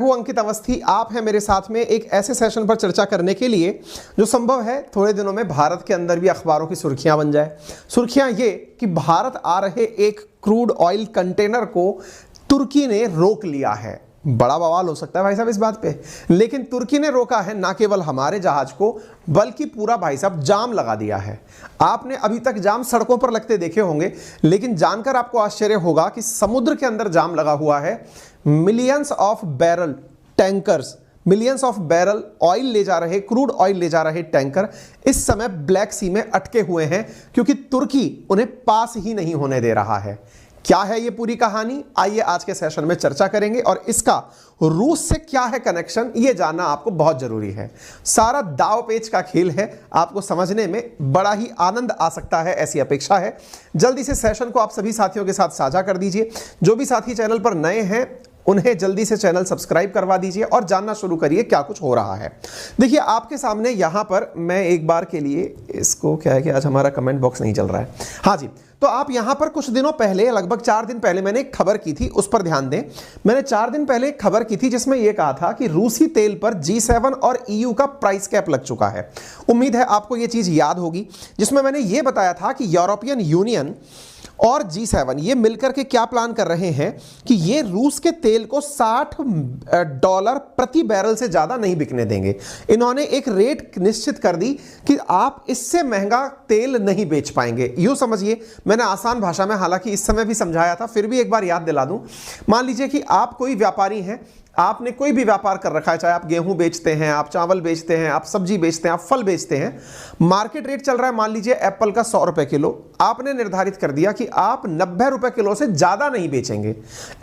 हूं अंकित अवस्थी, आप हैं मेरे साथ में एक ऐसे सेशन पर चर्चा करने के लिए जो संभव है थोड़े दिनों में भारत के अंदर भी अखबारों की सुर्खियां बन जाए। सुर्खियां ये कि भारत आ रहे एक क्रूड ऑयल कंटेनर को तुर्की ने रोक लिया है। बड़ा बवाल हो सकता है भाई साहब इस बात पे, लेकिन तुर्की ने रोका है ना केवल हमारे जहाज को, बल्कि पूरा भाई साहब जाम लगा दिया है। आपने अभी तक जाम सड़कों पर लगते देखे होंगे, लेकिन जानकर आपको आश्चर्य होगा कि समुद्र के अंदर जाम लगा हुआ है। Millions of barrel tankers, millions of barrel oil ले जा रहे, क्रूड ऑयल ले जा रहे टैंकर इस समय ब्लैक सी में अटके हुए हैं, क्योंकि तुर्की उन्हें पास ही नहीं होने दे रहा है। क्या है ये पूरी कहानी, आइए आज के सेशन में चर्चा करेंगे, और इसका रूस से क्या है कनेक्शन, ये जानना आपको बहुत जरूरी है। सारा दाव पेच का खेल है, आपको समझने में बड़ा ही आनंद आ सकता है, ऐसी अपेक्षा है। जल्दी से सेशन को आप सभी साथियों के साथ साझा कर दीजिए। जो भी साथी चैनल पर नए हैं उन्हें जल्दी से चैनल सब्सक्राइब करवा दीजिए और जानना शुरू करिए क्या कुछ हो रहा है। देखिए आपके सामने यहां पर मैं एक बार के लिए इसको, क्या है कि आज हमारा कमेंट बॉक्स नहीं चल रहा है, हाँ जी, तो आप यहां पर कुछ दिनों पहले, लगभग 4 दिन पहले मैंने एक खबर की थी, उस पर ध्यान दें। मैंने 4 दिन पहले एक खबर की थी जिसमें यह कहा था कि रूसी तेल पर G7 और EU का प्राइस कैप लग चुका है। उम्मीद है आपको यह चीज याद होगी, जिसमें मैंने यह बताया था कि यूरोपियन यूनियन और G7 ये मिलकर के क्या प्लान कर रहे हैं कि ये रूस के तेल को $60 प्रति बैरल से ज्यादा नहीं बिकने देंगे। इन्होंने एक रेट निश्चित कर दी कि आप इससे महंगा तेल नहीं बेच पाएंगे। यूं समझिए, मैंने आसान भाषा में हालांकि इस समय भी समझाया था, फिर भी एक बार याद दिला दूं। मान लीजिए कि आप कोई व्यापारी हैं, आपने कोई भी व्यापार कर रखा है, चाहे आप गेहूं बेचते हैं, आप चावल बेचते हैं, आप सब्जी बेचते हैं, आप फल बेचते हैं। मार्केट रेट चल रहा है मान लीजिए एप्पल का 100 रुपए किलो, आपने निर्धारित कर दिया कि आप 90 रुपए किलो से ज्यादा नहीं बेचेंगे,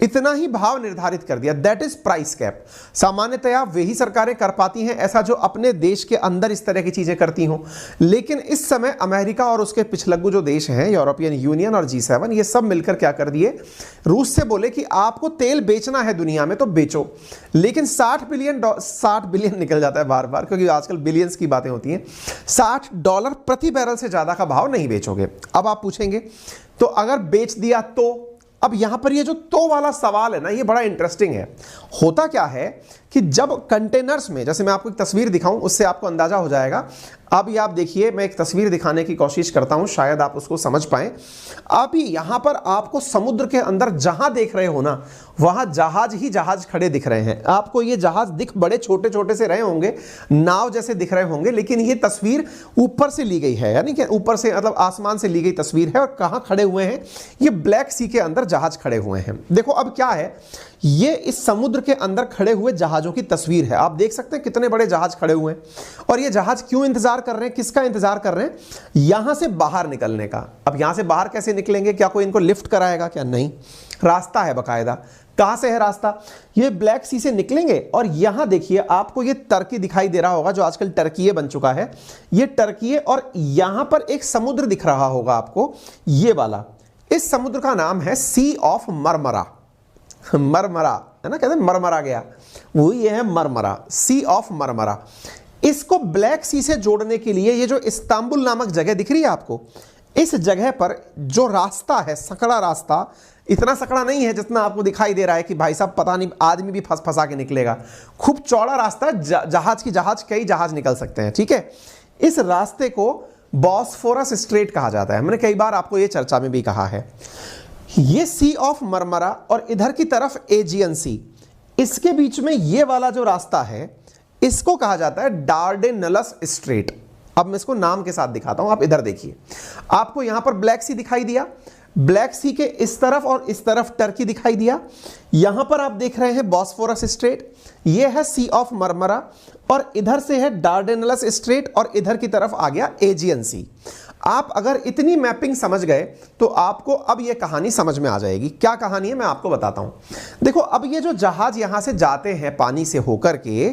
इतना ही भाव निर्धारित कर दिया, दैट इज प्राइस कैप। सामान्यतया वही सरकारें कर पाती हैं ऐसा जो अपने देश के अंदर इस तरह की चीजें करती हों, लेकिन इस समय अमेरिका और उसके पिछलग्गू जो देश हैं, यूरोपियन यूनियन और G7, ये सब मिलकर क्या कर दिए, रूस से बोले कि आपको तेल बेचना है दुनिया में तो बेचो, लेकिन 60 बिलियन निकल जाता है बार बार, क्योंकि आजकल बिलियंस की बातें होती हैं, $60 प्रति बैरल से ज्यादा का भाव नहीं बेचोगे। अब आप पूछेंगे तो अगर बेच दिया तो, अब यहां पर ये जो तो वाला सवाल है ना, ये बड़ा इंटरेस्टिंग है। होता क्या है कि जब कंटेनर्स में, जैसे मैं आपको एक तस्वीर दिखाऊं उससे आपको अंदाजा हो जाएगा। अभी आप देखिए, मैं एक तस्वीर दिखाने की कोशिश करता हूं, शायद आप उसको समझ पाएं। अभी यहां पर आपको समुद्र के अंदर जहां देख रहे हो ना, वहां जहाज ही जहाज खड़े दिख रहे हैं। आपको ये जहाज दिख बड़े छोटे छोटे से रहे होंगे, नाव जैसे दिख रहे होंगे, लेकिन ये तस्वीर ऊपर से ली गई है, यानी कि ऊपर से मतलब आसमान से ली गई तस्वीर है। और कहां खड़े हुए हैं, ये ब्लैक सी के अंदर जहाज खड़े हुए हैं। देखो अब क्या है, ये इस समुद्र के अंदर खड़े हुए जहाजों की तस्वीर है। आप देख सकते हैं कितने बड़े जहाज खड़े हुए हैं, और ये जहाज क्यों इंतजार कर रहे हैं, किसका इंतजार कर रहे हैं, यहां से बाहर निकलने का। अब यहां से बाहर कैसे निकलेंगे, क्या कोई इनको लिफ्ट कराएगा क्या, नहीं, रास्ता है बकायदा। कहां से है रास्ता, ये ब्लैक सी से निकलेंगे। और यहां देखिए आपको ये टर्की दिखाई दे रहा होगा, जो आजकल टर्की बन चुका है, ये टर्की, और यहां पर एक समुद्र दिख रहा होगा आपको, ये वाला। इस समुद्र का नाम है सी ऑफ मरमरा। मरमरा है ना, कहते हैं मरमरा गया, वो ये है मरमरा, सी ऑफ मरमरा। इसको ब्लैक सी से जोड़ने के लिए ये जो इस्तांबुल नामक जगह दिख रही है आपको, इस जगह पर जो रास्ता है, सकड़ा रास्ता, इतना सकड़ा नहीं है जितना आपको दिखाई दे रहा है कि भाई साहब पता नहीं आदमी भी फंस फंसा के निकलेगा। खूब चौड़ा रास्ता, जहाज कई जहाज निकल सकते हैं, ठीक है। इस रास्ते को बॉस्फोरस स्ट्रेट कहा जाता है, मैंने कई बार आपको ये चर्चा में भी कहा है। ये सी ऑफ मरमरा और इधर की तरफ एजियन सी, इसके बीच में ये वाला जो रास्ता है, इसको कहा जाता है डार्डेनलस स्ट्रेट। अब मैं इसको नाम के साथ दिखाता हूं, आप इधर देखिए, आपको यहां पर ब्लैक सी दिखाई दिया, ब्लैक सी के इस तरफ और इस तरफ टर्की दिखाई दिया। यहां पर आप देख रहे हैं बॉस्फोरस स्ट्रेट, ये है सी ऑफ मरमरा, और इधर से है डार्डेनलस स्ट्रेट, और इधर की तरफ आ गया एजियन सी। आप अगर इतनी मैपिंग समझ गए तो आपको अब यह कहानी समझ में आ जाएगी। क्या कहानी है मैं आपको बताता हूं। देखो अब ये जो जहाज यहां से जाते हैं पानी से होकर के,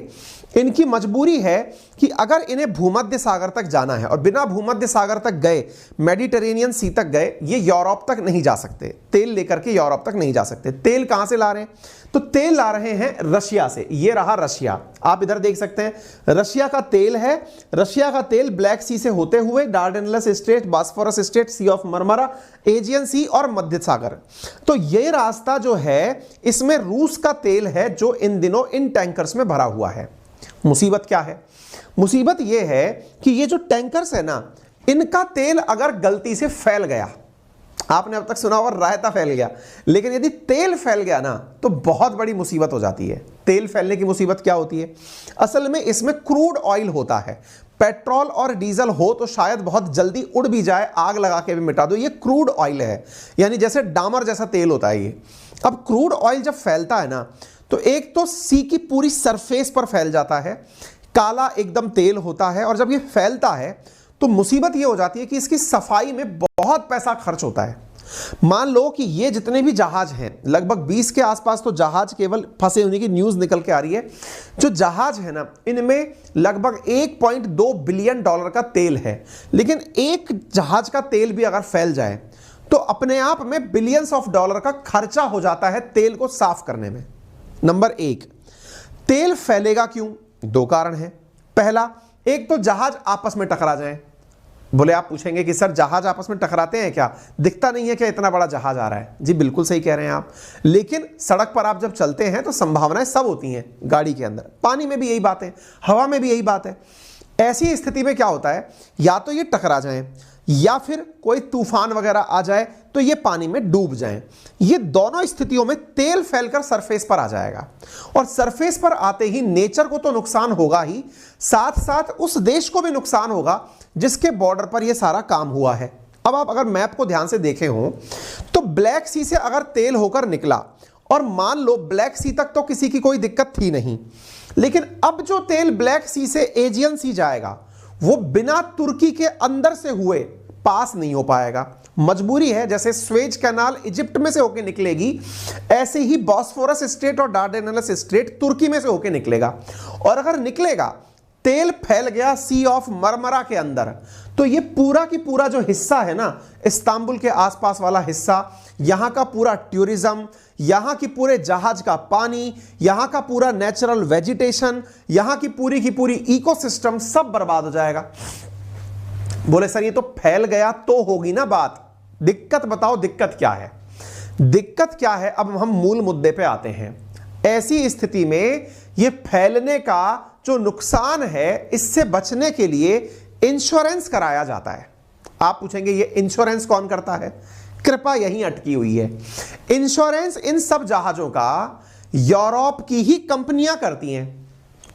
इनकी मजबूरी है कि अगर इन्हें भूमध्य सागर तक जाना है, और बिना भूमध्य सागर तक गए, मेडिटेरेनियन सी तक गए, ये यूरोप तक नहीं जा सकते, तेल लेकर के यूरोप तक नहीं जा सकते। तेल कहां से ला रहे हैं, तो तेल ला रहे हैं रशिया से। ये रहा रशिया, आप इधर देख सकते हैं, रशिया का तेल है। रशिया का तेल ब्लैक सी से होते हुए Dardanelles strait, Bosphorus strait, sea of Marmara, Aegean sea और मध्य सागर। तो ये रास्ता जो है इसमें रूस का तेल है जो इन दिनों इन टैंकर्स में भरा हुआ है। मुसीबत क्या है? मुसीबत ये है कि ये जो टैंकर्स है ना, इनका तेल अगर गलती से फैल गया, आपने अब तक सुना होगा रायता फैल गया, लेकिन यदि तेल फैल गया ना तो बहुत बड़ी मुसीबत हो जाती है। तेल फैलने की मुसीबत क्या होती है? असल में इसमें क्रूड ऑयल होता है। पेट्रोल और डीजल हो तो शायद बहुत जल्दी उड़ भी जाए, आग लगा के भी मिटा दो। ये क्रूड ऑयल है, यानी जैसे डामर जैसा तेल होता है ये। अब क्रूड ऑयल जब फैलता है ना तो एक तो सी की पूरी सरफेस पर फैल जाता है, काला एकदम तेल होता है, और जब ये फैलता है तो मुसीबत ये हो जाती है कि इसकी सफाई में बहुत पैसा खर्च होता है। मान लो कि ये जितने भी जहाज हैं, लगभग 20 के आसपास तो जहाज केवल फंसे होने की न्यूज़ निकल के आ रही है। जो जहाज है ना, इनमें लगभग 1.2 बिलियन डॉलर का तेल है, लेकिन एक जहाज का तेल भी अगर फैल जाए तो अपने आप में बिलियंस ऑफ डॉलर का खर्चा हो जाता है तेल को साफ करने में। नंबर एक, तेल फैलेगा क्यों? दो कारण हैं। पहला, एक तो जहाज आपस में टकरा जाए। बोले, आप पूछेंगे कि सर जहाज आपस में टकराते हैं क्या? दिखता नहीं है क्या इतना बड़ा जहाज आ रहा है? जी बिल्कुल सही कह रहे हैं आप, लेकिन सड़क पर आप जब चलते हैं तो संभावनाएं सब होती हैं गाड़ी के अंदर। पानी में भी यही बात है, हवा में भी यही बात है। ऐसी स्थिति में क्या होता है, या तो ये टकरा जाएं या फिर कोई तूफान वगैरह आ जाए तो ये पानी में डूब जाएं। ये दोनों स्थितियों में तेल फैलकर सरफेस पर आ जाएगा, और सरफेस पर आते ही नेचर को तो नुकसान होगा ही, साथ साथ उस देश को भी नुकसान होगा जिसके बॉर्डर पर यह सारा काम हुआ है। अब आप अगर मैप को ध्यान से देखे हो तो ब्लैक सी से अगर तेल होकर निकला, और मान लो ब्लैक सी तक तो किसी की कोई दिक्कत थी नहीं, लेकिन अब जो तेल ब्लैक सी से एजियन सी जाएगा वो बिना तुर्की के अंदर से हुए पास नहीं हो पाएगा। मजबूरी है, जैसे स्वेज कैनाल इजिप्ट में से होकर निकलेगी, ऐसे ही बॉस्फोरस स्ट्रेट और डार्डेनल्स स्ट्रेट तुर्की में से होकर निकलेगा। और अगर निकलेगा, तेल फैल गया सी ऑफ मरमरा के अंदर, तो ये पूरा की पूरा जो हिस्सा है ना, इस्तांबुल के आसपास वाला हिस्सा, यहां का पूरा टूरिज्म, यहां की पूरे जहाज का पानी, यहां का पूरा नेचुरल वेजिटेशन, यहां की पूरी इकोसिस्टम सब बर्बाद हो जाएगा। बोले सर ये तो फैल गया तो होगी ना बात, दिक्कत बताओ दिक्कत क्या है? दिक्कत क्या है? अब हम मूल मुद्दे पे आते हैं। ऐसी स्थिति में ये फैलने का जो नुकसान है, इससे बचने के लिए इंश्योरेंस कराया जाता है। आप पूछेंगे ये इंश्योरेंस कौन करता है? कृपा यहीं अटकी हुई है। इंश्योरेंस इन सब जहाजों का यूरोप की ही कंपनियां करती हैं।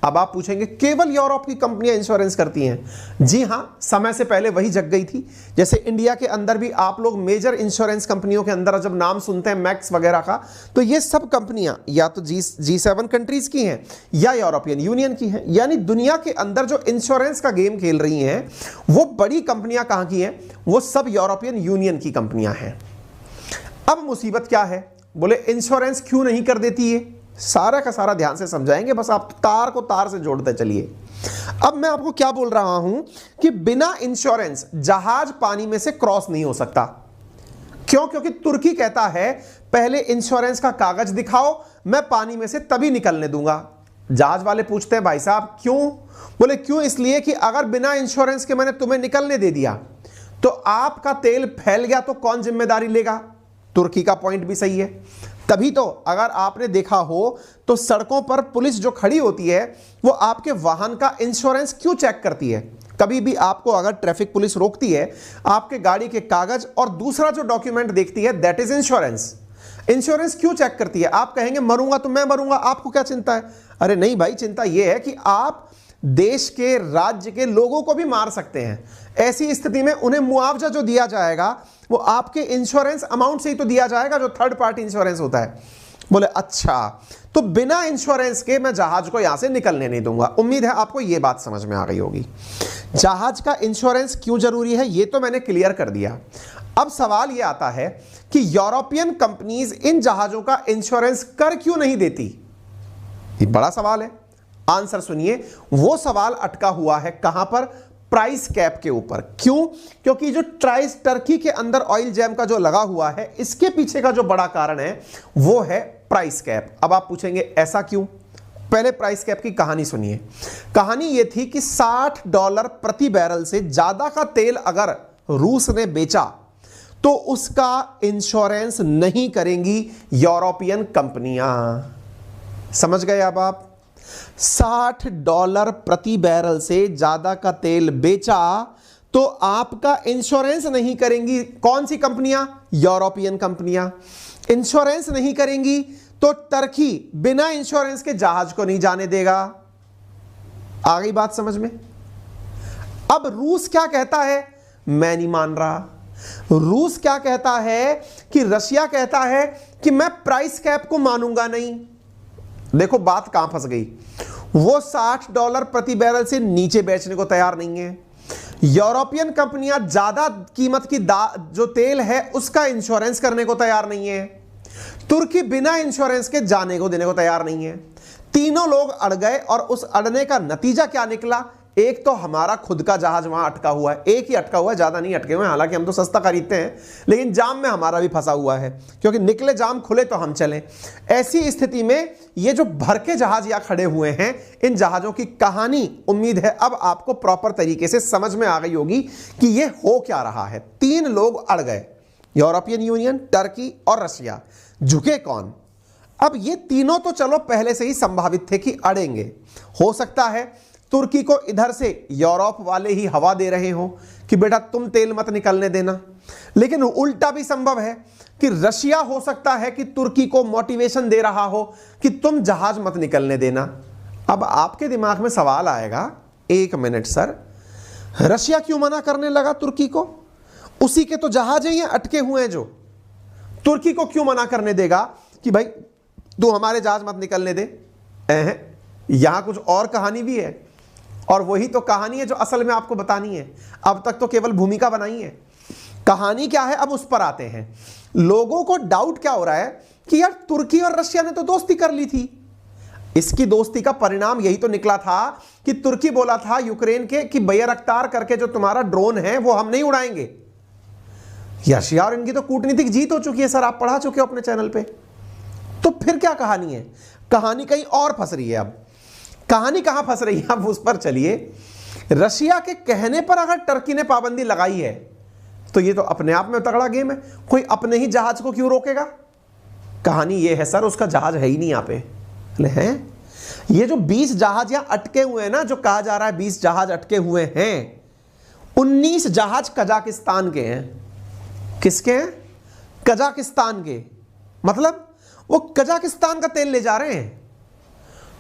अब आप पूछेंगे केवल यूरोप की कंपनियां इंश्योरेंस करती हैं? जी हां, समय से पहले वही जग गई थी। जैसे इंडिया के अंदर भी आप लोग मेजर इंश्योरेंस कंपनियों के अंदर जब नाम सुनते हैं मैक्स वगैरह का, तो ये सब कंपनियां या तो G7 कंट्रीज की हैं या यूरोपियन यूनियन की हैं। यानी दुनिया के अंदर जो इंश्योरेंस का गेम खेल रही हैं वो बड़ी कंपनियां कहां की हैं? वो सब यूरोपियन यूनियन की कंपनियां हैं। अब मुसीबत क्या है? बोले इंश्योरेंस क्यों नहीं कर देती है? सारा का सारा ध्यान से समझाएंगे, बस आप तार को तार से जोड़ते चलिए। अब मैं आपको क्या बोल रहा हूं कि बिना इंश्योरेंस जहाज पानी में से क्रॉस नहीं हो सकता। क्यों? क्योंकि तुर्की कहता है पहले इंश्योरेंस का कागज दिखाओ, मैं पानी में से तभी निकलने दूंगा। जहाज वाले पूछते हैं भाई साहब क्यों? बोले क्यों इसलिए कि अगर बिना इंश्योरेंस के मैंने तुम्हें निकलने दे दिया तो आपका तेल फैल गया तो कौन जिम्मेदारी लेगा? तुर्की का पॉइंट भी सही है। तभी तो अगर आपने देखा हो तो सड़कों पर पुलिस जो खड़ी होती है वो आपके वाहन का इंश्योरेंस क्यों चेक करती है? कभी भी आपको अगर ट्रैफिक पुलिस रोकती है, आपके गाड़ी के कागज और दूसरा जो डॉक्यूमेंट देखती है दैट इज इंश्योरेंस। इंश्योरेंस क्यों चेक करती है? आप कहेंगे मरूंगा तो मैं मरूंगा, आपको क्या चिंता है? अरे नहीं भाई, चिंता यह है कि आप देश के राज्य के लोगों को भी मार सकते हैं। ऐसी स्थिति में उन्हें मुआवजा जो दिया जाएगा वो आपके इंश्योरेंस अमाउंट से ही तो दिया जाएगा जो थर्ड पार्टी इंश्योरेंस होता है। बोले अच्छा, तो बिना इंश्योरेंस के मैं जहाज को यहां से निकलने नहीं दूंगा। उम्मीद है आपको यह बात समझ में आ गई होगी। जहाज का इंश्योरेंस क्यों जरूरी है ये तो मैंने क्लियर कर दिया। अब सवाल यह आता है कि यूरोपियन कंपनीज इन जहाजों का इंश्योरेंस कर क्यों नहीं देती? ये बड़ा सवाल है। आंसर सुनिए, वो सवाल अटका हुआ है कहां पर? प्राइस कैप के ऊपर। क्यों? क्योंकि जो टर्की के अंदर ऑयल जैम का जो लगा हुआ है, इसके पीछे का जो बड़ा कारण है वो है प्राइस कैप। अब आप पूछेंगे ऐसा क्यों? पहले प्राइस कैप की कहानी सुनिए। कहानी यह थी कि $60 प्रति बैरल से ज्यादा का तेल अगर रूस ने बेचा तो उसका इंश्योरेंस नहीं करेंगी यूरोपियन कंपनियां। समझ गए अब आप? $60 प्रति बैरल से ज्यादा का तेल बेचा तो आपका इंश्योरेंस नहीं करेंगी कौन सी कंपनियां? यूरोपियन कंपनियां। इंश्योरेंस नहीं करेंगी तो टर्की बिना इंश्योरेंस के जहाज को नहीं जाने देगा। आ गई बात समझ में? अब रूस क्या कहता है? मैं नहीं मान रहा। रूस क्या कहता है कि रशिया कहता है कि मैं प्राइस कैप को मानूंगा नहीं। देखो बात कहां फंस गई। वो $60 प्रति बैरल से नीचे बेचने को तैयार नहीं है। यूरोपियन कंपनियां ज्यादा कीमत की जो तेल है उसका इंश्योरेंस करने को तैयार नहीं है। तुर्की बिना इंश्योरेंस के जाने को देने को तैयार नहीं है। तीनों लोग अड़ गए और उस अड़ने का नतीजा क्या निकला? एक तो हमारा खुद का जहाज वहां अटका हुआ है, एक ही अटका हुआ है, ज्यादा नहीं अटके हुए हैं, हालांकि हम तो सस्ता खरीदते हैं, लेकिन जाम में हमारा भी फंसा हुआ है, क्योंकि निकले जाम खुले तो हम चलें। ऐसी स्थिति में ये जो भर के जहाज यहां खड़े हुए हैं, इन जहाजों की कहानी उम्मीद है अब आपको प्रॉपर तरीके से समझ में आ गई होगी कि ये हो क्या रहा है। 3 लोग अड़ गए, यूरोपियन यूनियन, टर्की और रशिया। झुके कौन? अब ये तीनों तो चलो पहले से ही संभावित थे कि अड़ेंगे। हो सकता है तुर्की को इधर से यूरोप वाले ही हवा दे रहे हो कि बेटा तुम तेल मत निकलने देना, लेकिन उल्टा भी संभव है कि रशिया हो सकता है कि तुर्की को मोटिवेशन दे रहा हो कि तुम जहाज मत निकलने देना। अब आपके दिमाग में सवाल आएगा, 1 मिनट सर, रशिया क्यों मना करने लगा तुर्की को? उसी के तो जहाज हैं ये अटके हुए हैं, जो तुर्की को क्यों मना करने देगा कि भाई तू हमारे जहाज मत निकलने दे? यहां कुछ और कहानी भी है, और वही तो कहानी है जो असल में आपको बतानी है। अब तक तो केवल भूमिका बनाई है, कहानी क्या है अब उस पर आते हैं। लोगों को डाउट क्या हो रहा है कि यार तुर्की और रशिया ने तो दोस्ती कर ली थी। इसकी दोस्ती का परिणाम यही तो निकला था कि तुर्की बोला था यूक्रेन के कि बैरक्तार करके जो तुम्हारा ड्रोन है वो हम नहीं उड़ाएंगे। रशिया और इनकी तो कूटनीतिक जीत हो चुकी है सर, आप पढ़ा चुके हो अपने चैनल पे। तो फिर क्या कहानी है? कहानी कहीं और फंस रही है। अब कहानी कहां फंस रही है, अब उस पर चलिए। रशिया के कहने पर अगर टर्की ने पाबंदी लगाई है तो ये तो अपने आप में तगड़ा गेम है। कोई अपने ही जहाज को क्यों रोकेगा? कहानी ये है सर, उसका जहाज है ही नहीं यहां पे। हैं ये जो 20 जहाज यहां अटके हुए हैं ना, जो कहा जा रहा है 20 जहाज अटके हुए हैं, 19 जहाज कजाकिस्तान के हैं। किसके हैं? कजाकिस्तान के। मतलब वो कजाकिस्तान का तेल ले जा रहे हैं।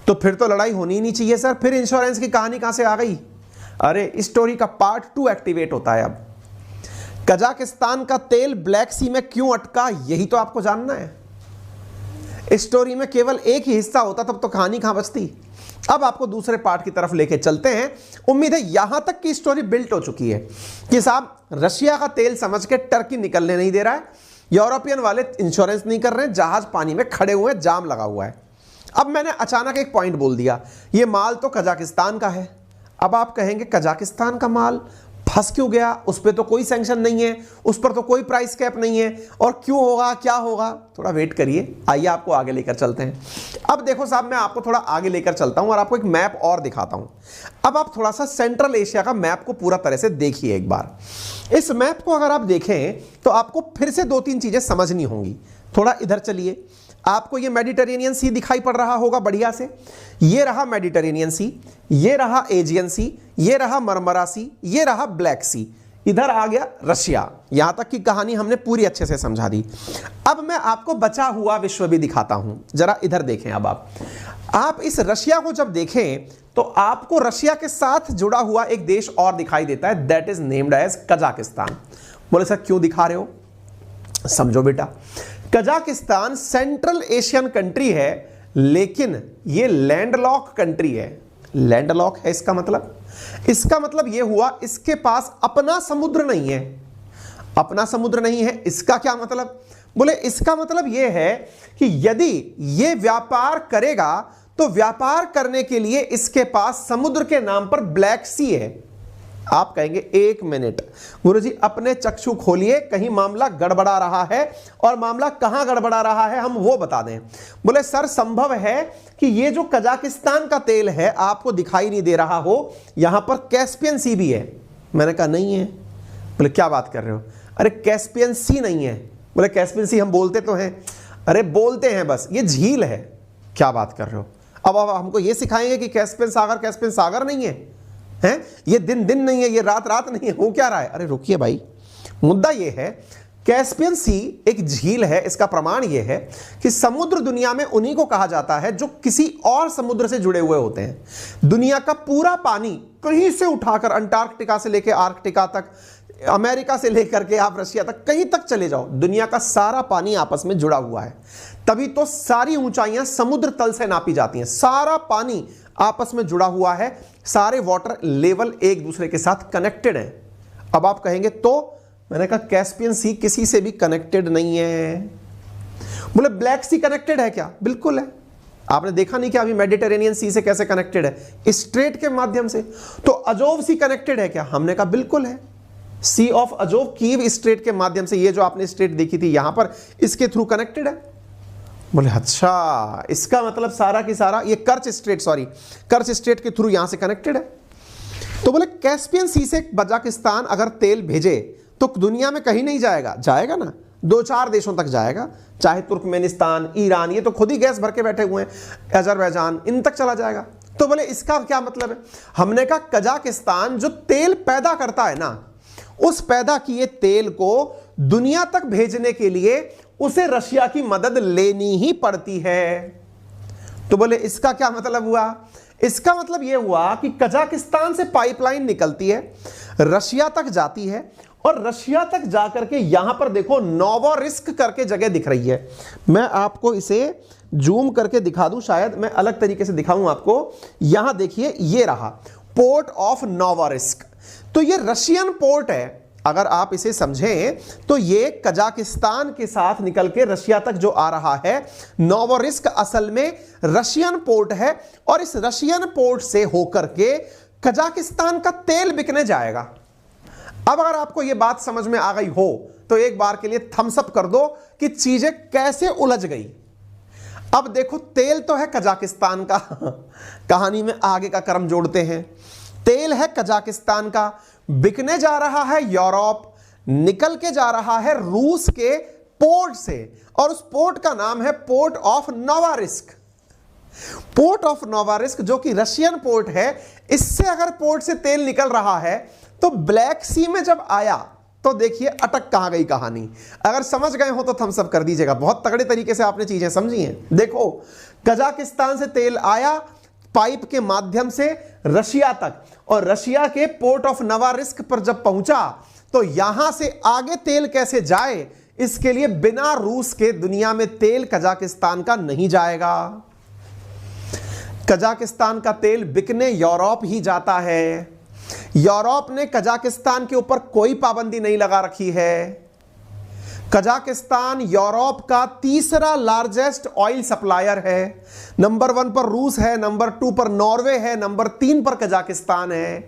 तो फिर तो लड़ाई होनी ही नहीं चाहिए सर। फिर इंश्योरेंस की कहानी कहां से आ गई? अरे इस स्टोरी का पार्ट 2 एक्टिवेट होता है। अब कजाकिस्तान का तेल ब्लैक सी में क्यों अटका, यही तो आपको जानना है। इस स्टोरी में केवल एक ही हिस्सा होता तब तो कहानी कहां बचती। अब आपको दूसरे पार्ट की तरफ लेके चलते हैं। उम्मीद है यहां तक की स्टोरी बिल्ट हो चुकी है कि साहब रशिया का तेल समझ के टर्की निकलने नहीं दे रहा है, यूरोपियन वाले इंश्योरेंस नहीं कर रहे हैं, जहाज पानी में खड़े हुए हैं, जाम लगा हुआ है। अब मैंने अचानक एक पॉइंट बोल दिया, ये माल तो कजाकिस्तान का है। अब आप कहेंगे कजाकिस्तान का माल फंस क्यों गया? उस पर तो कोई सैंक्शन नहीं है, उस पर तो कोई प्राइस कैप नहीं है, और क्यों होगा, क्या होगा? थोड़ा वेट करिए, आइए आपको आगे लेकर चलते हैं। अब देखो साहब, मैं आपको थोड़ा आगे लेकर चलता हूं और आपको एक मैप और दिखाता हूं। अब आप थोड़ा सा सेंट्रल एशिया का मैप को पूरा तरह से देखिए एक बार। इस मैप को अगर आप देखें तो आपको फिर से 2-3 चीजें समझनी होंगी। थोड़ा इधर चलिए, आपको ये मेडिटेरेनियन सी दिखाई पड़ रहा होगा बढ़िया से। ये रहा मेडिटेरेनियन सी, ये रहा एजियन सी, ये रहा मरमरा सी, ये रहा ब्लैक सी, इधर आ गया रशिया। यहां तक की कहानी हमने पूरी अच्छे से समझा दी। अब मैं आपको बचा हुआ विश्व भी दिखाता हूं, जरा इधर देखें। अब आप इस रशिया को जब देखें तो आपको रशिया के साथ जुड़ा हुआ एक देश और दिखाई देता है, that is named as Kazakhstan. बोले सर क्यों दिखा रहे हो? समझो बेटा, कजाकिस्तान सेंट्रल एशियन कंट्री है, लेकिन ये लैंडलॉक कंट्री है। लैंडलॉक है इसका मतलब यह हुआ इसके पास अपना समुद्र नहीं है। अपना समुद्र नहीं है, इसका क्या मतलब? बोले इसका मतलब यह है कि यदि ये व्यापार करेगा तो व्यापार करने के लिए इसके पास समुद्र के नाम पर ब्लैक सी है। आप कहेंगे 1 मिनट गुरुजी, अपने चक्षु खोलिए, कहीं मामला गड़बड़ा रहा है, और मामला कहां गड़बड़ा रहा है हम वो बता दें। बोले सर संभव है कि ये जो कजाकिस्तान का तेल है आपको दिखाई नहीं दे रहा हो, यहां पर कैस्पियन सी भी है। मैंने कहा नहीं है, बोले क्या बात कर रहे हो? अरे कैस्पियन सी नहीं है। बोले कैस्पियन सी हम बोलते तो हैं। अरे बोलते हैं बस, ये झील है। क्या बात कर रहे हो? अब हमको ये सिखाएंगे कि कैस्पियन सागर नहीं है, हैं? ये दिन दिन नहीं है, ये रात रात नहीं है, हो क्या रहा है? अरे रुकिए भाई, मुद्दा ये है कैस्पियन सी एक झील है। इसका प्रमाण यह है कि समुद्र दुनिया में उन्हीं को कहा जाता है जो किसी और समुद्र से जुड़े हुए होते हैं। दुनिया का पूरा पानी कहीं से उठाकर अंटार्कटिका से लेकर आर्कटिका तक, अमेरिका से लेकर के आप रशिया तक, कहीं तक चले जाओ, दुनिया का सारा पानी आपस में जुड़ा हुआ है। तभी तो सारी ऊंचाइयां समुद्र तल से नापी जाती हैं। सारा पानी आपस में जुड़ा हुआ है, सारे वाटर लेवल एक दूसरे के साथ कनेक्टेड है। अब आप कहेंगे तो मैंने कहा कैस्पियन सी किसी से भी कनेक्टेड नहीं है। बोले ब्लैक सी कनेक्टेड है क्या? बिल्कुल है। आपने देखा नहीं कि अभी मेडिटेरेनियन सी से कैसे कनेक्टेड है? स्ट्रेट के माध्यम से। तो अजोव सी कनेक्टेड है क्या? हमने कहा बिल्कुल है। सी ऑफ अजोव कीव स्ट्रेट के माध्यम से, ये जो आपने स्ट्रेट देखी थी यहां पर, इसके थ्रू कनेक्टेड है। बोले अच्छा, इसका मतलब सारा की सारा ये कर्च स्ट्रेट के थ्रू यहां से कनेक्टेड है। तो बोले कैस्पियन सी से कजाकिस्तान अगर तेल भेजे तो दुनिया में कहीं नहीं जाएगा? जाएगा ना, 2-4 देशों तक जाएगा, चाहे तुर्कमेनिस्तान, ईरान, ये तो खुद ही गैस भर के बैठे हुए हैं, अजरबैजान, इन तक चला जाएगा। तो बोले इसका क्या मतलब है? हमने कहा कजाकिस्तान जो तेल पैदा करता है ना, उस पैदा किए तेल को दुनिया तक भेजने के लिए उसे रशिया की मदद लेनी ही पड़ती है। तो बोले इसका क्या मतलब हुआ? इसका मतलब यह हुआ कि कजाकिस्तान से पाइपलाइन निकलती है, रशिया तक जाती है, और रशिया तक जाकर के यहां पर देखो नोवोरिस्क करके जगह दिख रही है। मैं आपको इसे जूम करके दिखा दूं, शायद मैं अलग तरीके से दिखाऊं आपको। यहां देखिए, ये रहा पोर्ट ऑफ नोवोरिस्क। तो ये रशियन पोर्ट है। अगर आप इसे समझें तो ये कजाकिस्तान के साथ निकल के रशिया तक जो आ रहा है, नोवोरिस्क असल में रशियन पोर्ट है, और इस रशियन पोर्ट से होकर के कजाकिस्तान का तेल बिकने जाएगा। अब अगर आपको यह बात समझ में आ गई हो तो एक बार के लिए थम्स अप कर दो कि चीजें कैसे उलझ गई। अब देखो, तेल तो है कजाकिस्तान का, कहानी में आगे का क्रम जोड़ते हैं। तेल है कजाकिस्तान का, बिकने जा रहा है यूरोप, निकल के जा रहा है रूस के पोर्ट से, और उस पोर्ट का नाम है पोर्ट ऑफ नोवोरिस्क। पोर्ट ऑफ नोवोरिस्क जो कि रशियन पोर्ट है, इससे अगर पोर्ट से तेल निकल रहा है तो ब्लैक सी में जब आया तो देखिए अटक कहां गई कहानी। अगर समझ गए हो तो थम्स अप कर दीजिएगा, बहुत तगड़े तरीके से आपने चीजें समझी हैं। देखो, कजाकिस्तान से तेल आया पाइप के माध्यम से रशिया तक, और रशिया के पोर्ट ऑफ नोवोरिस्क पर जब पहुंचा तो यहां से आगे तेल कैसे जाए, इसके लिए बिना रूस के दुनिया में तेल कजाकिस्तान का नहीं जाएगा। कजाकिस्तान का तेल बिकने यूरोप ही जाता है। यूरोप ने कजाकिस्तान के ऊपर कोई पाबंदी नहीं लगा रखी है। कजाकिस्तान यूरोप का तीसरा लार्जेस्ट ऑयल सप्लायर है। नंबर 1 पर रूस है, नंबर 2 पर नॉर्वे है, नंबर 3 पर कजाकिस्तान है।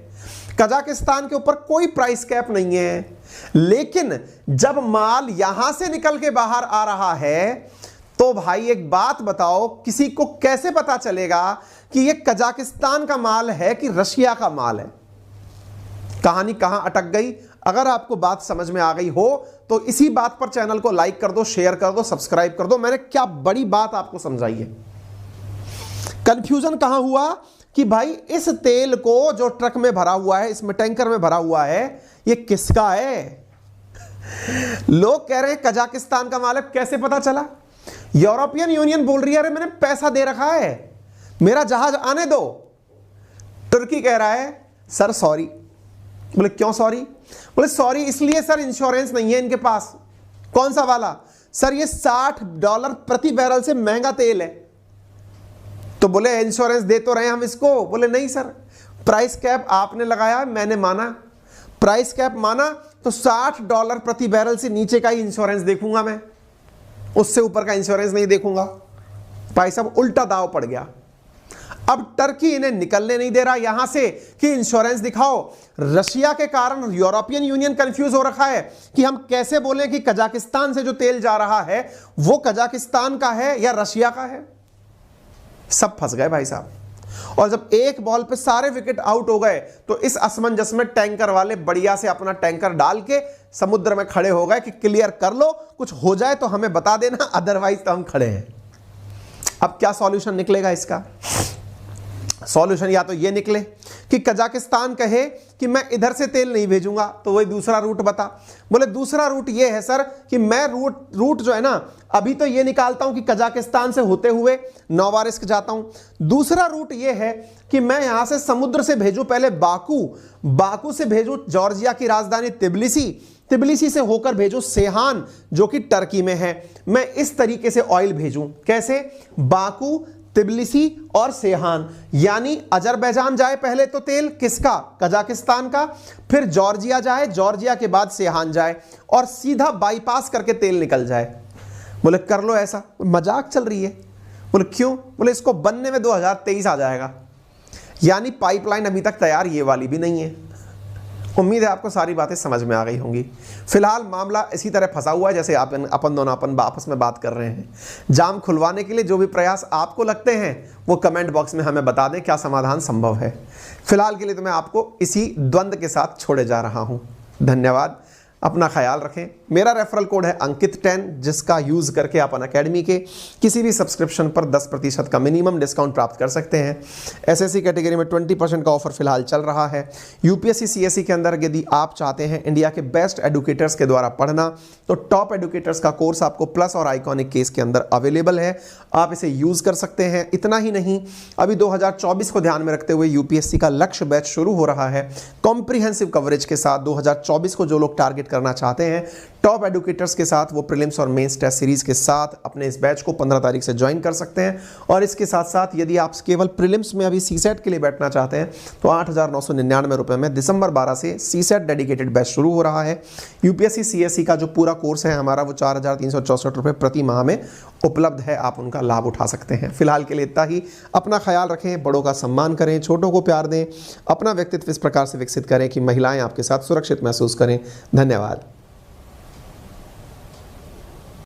कजाकिस्तान के ऊपर कोई प्राइस कैप नहीं है। लेकिन जब माल यहां से निकल के बाहर आ रहा है तो भाई एक बात बताओ, किसी को कैसे पता चलेगा कि यह कजाकिस्तान का माल है कि रशिया का माल है? कहानी कहां अटक गई? अगर आपको बात समझ में आ गई हो तो इसी बात पर चैनल को लाइक कर दो, शेयर कर दो, सब्सक्राइब कर दो। मैंने क्या बड़ी बात आपको समझाई है। कंफ्यूजन कहां हुआ कि भाई इस तेल को जो ट्रक में भरा हुआ है, इसमें टैंकर में भरा हुआ है, ये किसका है? लोग कह रहे हैं कजाकिस्तान का माल है। कैसे पता चला? यूरोपियन यूनियन बोल रही है अरे मैंने पैसा दे रखा है, मेरा जहाज आने दो। तुर्की कह रहा है सर सॉरी। बोले क्यों सॉरी? बोले सॉरी इसलिए सर इंश्योरेंस नहीं है इनके पास। कौन सा वाला? सर ये $60 प्रति बैरल से महंगा तेल है। तो बोले इंश्योरेंस दे तो रहे हम इसको। बोले नहीं सर, प्राइस कैप आपने लगाया, मैंने माना, प्राइस कैप माना तो $60 प्रति बैरल से नीचे का ही इंश्योरेंस देखूंगा मैं, उससे ऊपर का इंश्योरेंस नहीं देखूंगा। भाई साहब उल्टा दाव पड़ गया। अब टर्की इन्हें निकलने नहीं दे रहा यहां से कि इंश्योरेंस दिखाओ। रशिया के कारण यूरोपियन यूनियन कंफ्यूज हो रखा है कि हम कैसे बोलें कि कजाकिस्तान से जो तेल जा रहा है वो कजाकिस्तान का है या रशिया का है। सब फंस गए भाई साहब। और जब एक बॉल पे सारे विकेट आउट हो गए तो इस असमंजस में टैंकर वाले बढ़िया से अपना टैंकर डाल के समुद्र में खड़े हो गए कि क्लियर कर लो, कुछ हो जाए तो हमें बता देना, अदरवाइज तो हम खड़े हैं। अब क्या सॉल्यूशन निकलेगा इसका? सॉल्यूशन या तो ये निकले कि कजाकिस्तान कहे कि मैं इधर से तेल नहीं भेजूंगा, तो वही दूसरा रूट बता। बोले दूसरा रूट ये है सर कि मैं रूट जो है ना अभी तो ये निकालता हूं कि कजाकिस्तान से होते हुए नोवारिस्क जाता हूं। दूसरा रूट ये है कि मैं यहां से समुद्र से भेजूं, पहले बाकू से भेजूं जॉर्जिया की राजधानी तिबिलिसी से होकर भेजूं सेहान जो कि टर्की में है। मैं इस तरीके से ऑयल भेजूं। कैसे? बाकू, तिबिलिसी और सेहान, यानी अजरबैजान जाए पहले तो तेल किसका? कजाकिस्तान का, फिर जॉर्जिया जाए, जॉर्जिया के बाद सेहान जाए और सीधा बाईपास करके तेल निकल जाए। बोले कर लो ऐसा। मजाक चल रही है? बोले क्यों? बोले इसको बनने में 2023 आ जाएगा, यानी पाइपलाइन अभी तक तैयार ये वाली भी नहीं है। उम्मीद है आपको सारी बातें समझ में आ गई होंगी। फिलहाल मामला इसी तरह फंसा हुआ है जैसे अपन दोनों आपस में बात कर रहे हैं। जाम खुलवाने के लिए जो भी प्रयास आपको लगते हैं वो कमेंट बॉक्स में हमें बता दें, क्या समाधान संभव है। फिलहाल के लिए तो मैं आपको इसी द्वंद्व के साथ छोड़े जा रहा हूं। धन्यवाद, अपना ख्याल रखें। मेरा रेफरल कोड है अंकित10, जिसका यूज़ करके आप अनअकैडमी के किसी भी सब्सक्रिप्शन पर 10% का मिनिमम डिस्काउंट प्राप्त कर सकते हैं। एसएससी कैटेगरी में 20% का ऑफर फिलहाल चल रहा है। यूपीएससी सीएससी के अंदर यदि आप चाहते हैं इंडिया के बेस्ट एडुकेटर्स के द्वारा पढ़ना, तो टॉप एडुकेटर्स का कोर्स आपको प्लस और आइकॉनिक केस के अंदर अवेलेबल है, आप इसे यूज़ कर सकते हैं। इतना ही नहीं, अभी 2024 को ध्यान में रखते हुए यूपीएससी का लक्ष्य बैच शुरू हो रहा है कॉम्प्रिहेंसिव कवरेज के साथ। 2024 को जो लोग टारगेट करना चाहते हैं टॉप एडुकेटर्स के साथ, वो प्रीलिम्स और मेंस टेस्ट सीरीज के साथ अपने इस बैच को 15 तारीख से ज्वाइन कर सकते हैं। और इसके साथ साथ यदि आप केवल प्रीलिम्स में अभी सीसेट के लिए बैठना चाहते हैं तो 8,999 रुपए में दिसंबर 12 से सीसेट डेडिकेटेड बैच शुरू हो रहा है। यूपीएससी सीएससी का जो पूरा कोर्स है हमारा वो 4,364 रुपए प्रति माह में उपलब्ध है, आप उनका लाभ उठा सकते हैं। फिलहाल के लिए इतना ही। अपना ख्याल रखें, बड़ों का सम्मान करें, छोटों को प्यार दें, अपना व्यक्तित्व इस प्रकार से विकसित करें कि महिलाएं आपके साथ सुरक्षित महसूस करें। धन्यवाद।